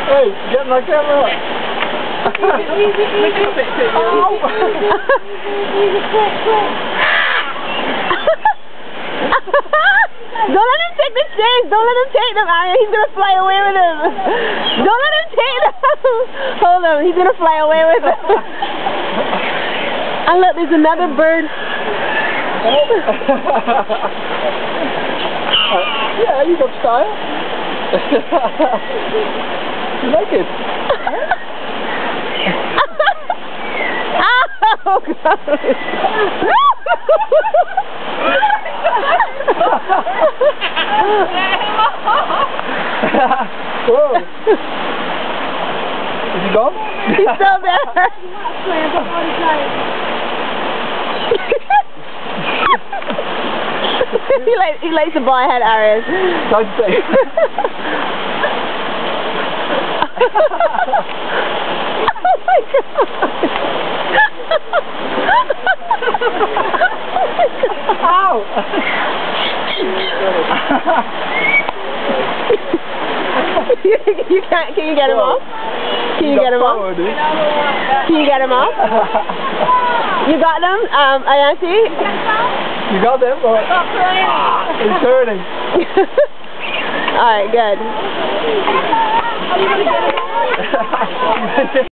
Hey, get my camera. Don't let him take the chase. Don't let him take them, Arjen. He's gonna fly away with them. Don't let him take them. Hold on. He's gonna fly away with them. And look, there's another bird. Yeah, you got style. You like it? Oh, God. Whoa. Is he gone? He's still there. he likes the boy head, Arjen. Don't say. Oh my God. Ow! You can't. Can you get him off? Can you get him off? Can you get him off? You got them, Ayanti? You got them? Or? He's turning. Alright, good.